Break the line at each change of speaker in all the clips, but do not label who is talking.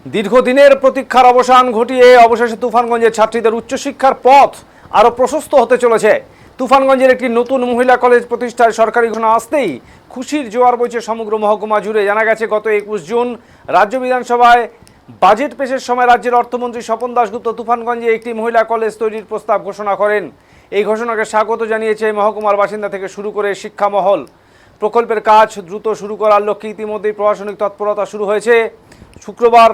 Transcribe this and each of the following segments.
দীর্ঘদিনের প্রতীক্ষার অবসান ঘটিয়ে অবশেষে তুফানগঞ্জের ছাত্রীদের উচ্চশিক্ষার পথ আরও প্রশস্ত হতে চলেছে। তুফানগঞ্জের একটি নতুন মহিলা কলেজ প্রতিষ্ঠার সরকারি ঘোষণা আসতেই খুশির জোয়ার বইছে সমগ্র মহকুমা জুড়ে। জানা গেছে, গত 21 জুন রাজ্য বিধানসভায় বাজেট পেশের সময় রাজ্যের অর্থমন্ত্রী স্বপন দাশগুপ্ত তুফানগঞ্জে একটি মহিলা কলেজ তৈরির প্রস্তাব ঘোষণা করেন। এই ঘোষণাকে স্বাগত জানিয়েছে মহকুমার বাসিন্দা থেকে শুরু করে শিক্ষা মহল। প্রকল্পের কাজ দ্রুত শুরু করার লক্ষ্যে ইতিমধ্যেই প্রশাসনিক তৎপরতা শুরু হয়েছে। শুক্রবার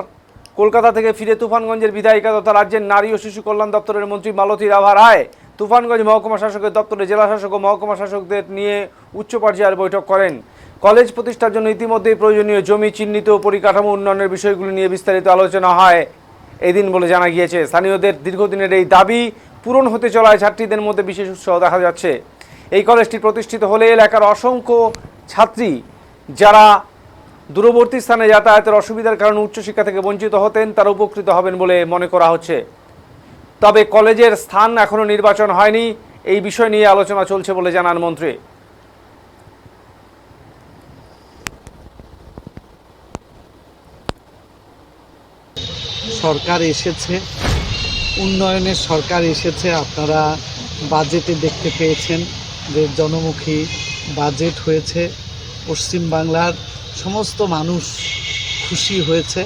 কলকাতা থেকে ফিরে তুফানগঞ্জের বিধায়িকা তথা রাজ্যের নারী ও শিশু কল্যাণ দপ্তরের মন্ত্রী মালতী রাভা রায় তুফানগঞ্জ মহকুমা শাসকের দপ্তরে জেলা শাসক ও মহকুমা শাসকদের নিয়ে উচ্চ পর্যায়ের বৈঠক করেন। কলেজ প্রতিষ্ঠার জন্য ইতিমধ্যেই প্রয়োজনীয় জমি চিহ্নিত ও পরিকাঠামো উন্নয়নের বিষয়গুলি নিয়ে বিস্তারিত আলোচনা হয় এদিন বলে জানা গিয়েছে। স্থানীয়দের দীর্ঘদিনের এই দাবি পূরণ হতে চলায় ছাত্রীদের মধ্যে বিশেষ উৎসাহ দেখা যাচ্ছে। এই কলেজটি প্রতিষ্ঠিত হলে এলাকার অসংখ্য ছাত্রী যারা দূরবর্তী স্থানে যাতায়াতের অসুবিধার কারণে উচ্চশিক্ষা থেকে বঞ্চিত হতেন তারা উপকৃত হবেন বলে মনে করা হচ্ছে। তবে কলেজের স্থান এখনও নির্বাচন হয়নি, এই বিষয় নিয়ে আলোচনা চলছে বলে জানান মন্ত্রী।
সরকার এসেছে, উন্নয়নের সরকার এসেছে। আপনারা বাজেটে দেখতে পেয়েছেন যে জনমুখী বাজেট হয়েছে। পশ্চিমবাংলার সমস্ত মানুষ খুশি হয়েছে।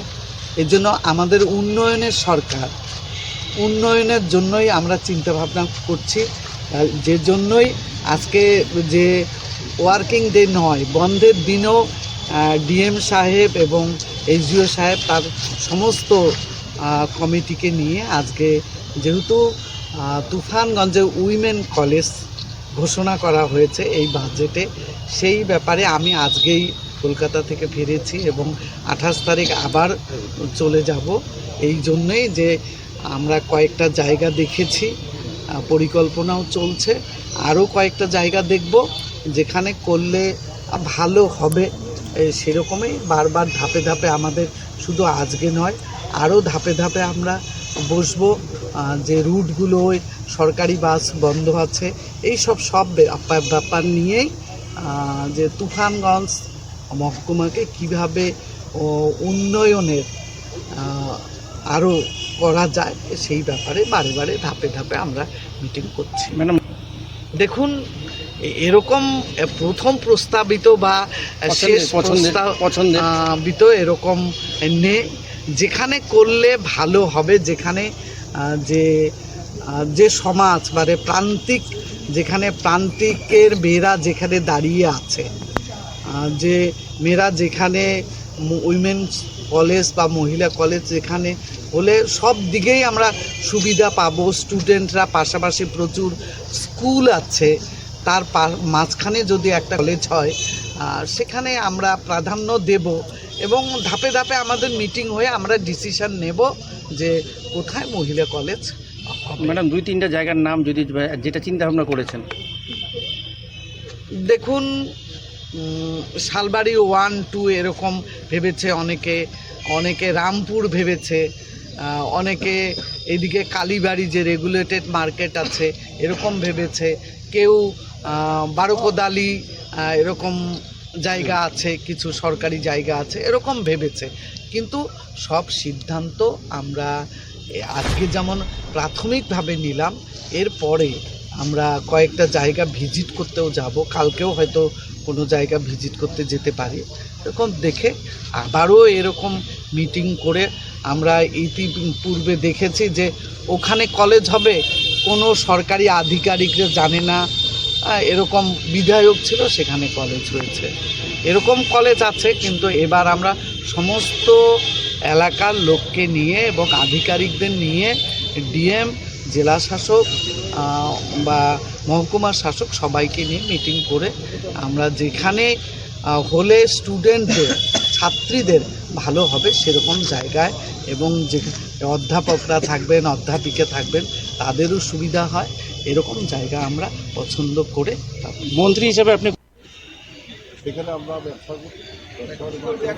এজন্য আমাদের উন্নয়নের সরকার, উন্নয়নের জন্যই আমরা চিন্তাভাবনা করছি। যে জন্যই আজকে যে ওয়ার্কিং ডে নয়, বন্ধের দিনও ডিএম সাহেব এবং এসডিও সাহেব তার সমস্ত কমিটিকে নিয়ে আজকে যেহেতু তুফানগঞ্জে উইমেন কলেজ ঘোষণা করা হয়েছে এই বাজেটে, সেই ব্যাপারে আমি আজকেই কলকাতা থেকে ফিরেছি এবং 28 তারিখ আবার চলে যাব। এই জন্যই যে আমরা কয়েকটা জায়গা দেখেছি, পরিকল্পনাও চলছে, আরও কয়েকটা জায়গা দেখব যেখানে করলে ভালো হবে। সেরকমই বারবার ধাপে ধাপে আমাদের শুধু আজকে নয়, আরও ধাপে ধাপে আমরা বসবো। যে রুটগুলোয় সরকারি বাস বন্ধ আছে, এই সব ব্যাপার নিয়েই যে তুফানগঞ্জ মহকুমাকে কীভাবে উন্নয়নের আরও করা যায় সেই ব্যাপারে বারে বারে ধাপে ধাপে আমরা মিটিং করছি।
ম্যাডাম,
দেখুন, এরকম প্রথম প্রস্তাবিত বা শেষ প্রস্তাবিত এরকম নেই। যেখানে করলে ভালো হবে, যেখানে যে সমাজ মানে প্রান্তিক, যেখানে প্রান্তিকের মেয়েরা যেখানে দাঁড়িয়ে আছে, যে মেয়েরা যেখানে উইমেন্স কলেজ বা মহিলা কলেজ যেখানে হলে সব দিকেই আমরা সুবিধা পাবো। স্টুডেন্টরা পাশাপাশি প্রচুর স্কুল আছে, তার মাঝখানে যদি একটা কলেজ হয় সেখানে আমরা প্রাধান্য দেব এবং ধাপে ধাপে আমাদের মিটিং হয়ে আমরা ডিসিশন নেব যে কোথায় মহিলা কলেজ।
ম্যাডাম, 2-3টা জায়গার নাম যদি যেটা চিন্তা ভাবনা করেছেন।
দেখুন, শালবাড়ি 1-2 এরকম ভেবেছে অনেকে রামপুর ভেবেছে, অনেকে এদিকে কালীবাড়ি যে রেগুলেটেড মার্কেট আছে এরকম ভেবেছে, কেউ বারোকোদালি এরকম জায়গা আছে, কিছু সরকারি জায়গা আছে এরকম ভেবেছে। কিন্তু সব সিদ্ধান্ত আমরা আজকে যেমন প্রাথমিকভাবে নিলাম, এরপরে আমরা কয়েকটা জায়গা ভিজিট করতেও যাব, কালকেও হয়তো কোনো জায়গা ভিজিট করতে যেতে পারি। এরকম দেখে আবারও এরকম মিটিং করে আমরা ইতিপূর্বে দেখেছি যে ওখানে কলেজ হবে, কোনো সরকারি আধিকারিকরা জানে না, এরকম বিধায়ক ছিল সেখানে কলেজ হয়েছে, এরকম কলেজ আছে। কিন্তু এবার আমরা সমস্ত এলাকার লোককে নিয়ে এবং আধিকারিকদের নিয়ে ডিএম, জেলা শাসক বা মহকুমার শাসক সবাইকে নিয়ে মিটিং করে আমরা যেখানে হলে স্টুডেন্টদের, ছাত্রীদের ভালো হবে সেরকম জায়গায়, এবং যে অধ্যাপকরা থাকবেন, অধ্যাপিকা থাকবেন, তাদেরও সুবিধা হয় এরকম জায়গা আমরা পছন্দ করে।
মন্ত্রী হিসেবে আপনি
সেখানে আমরা ব্যবসা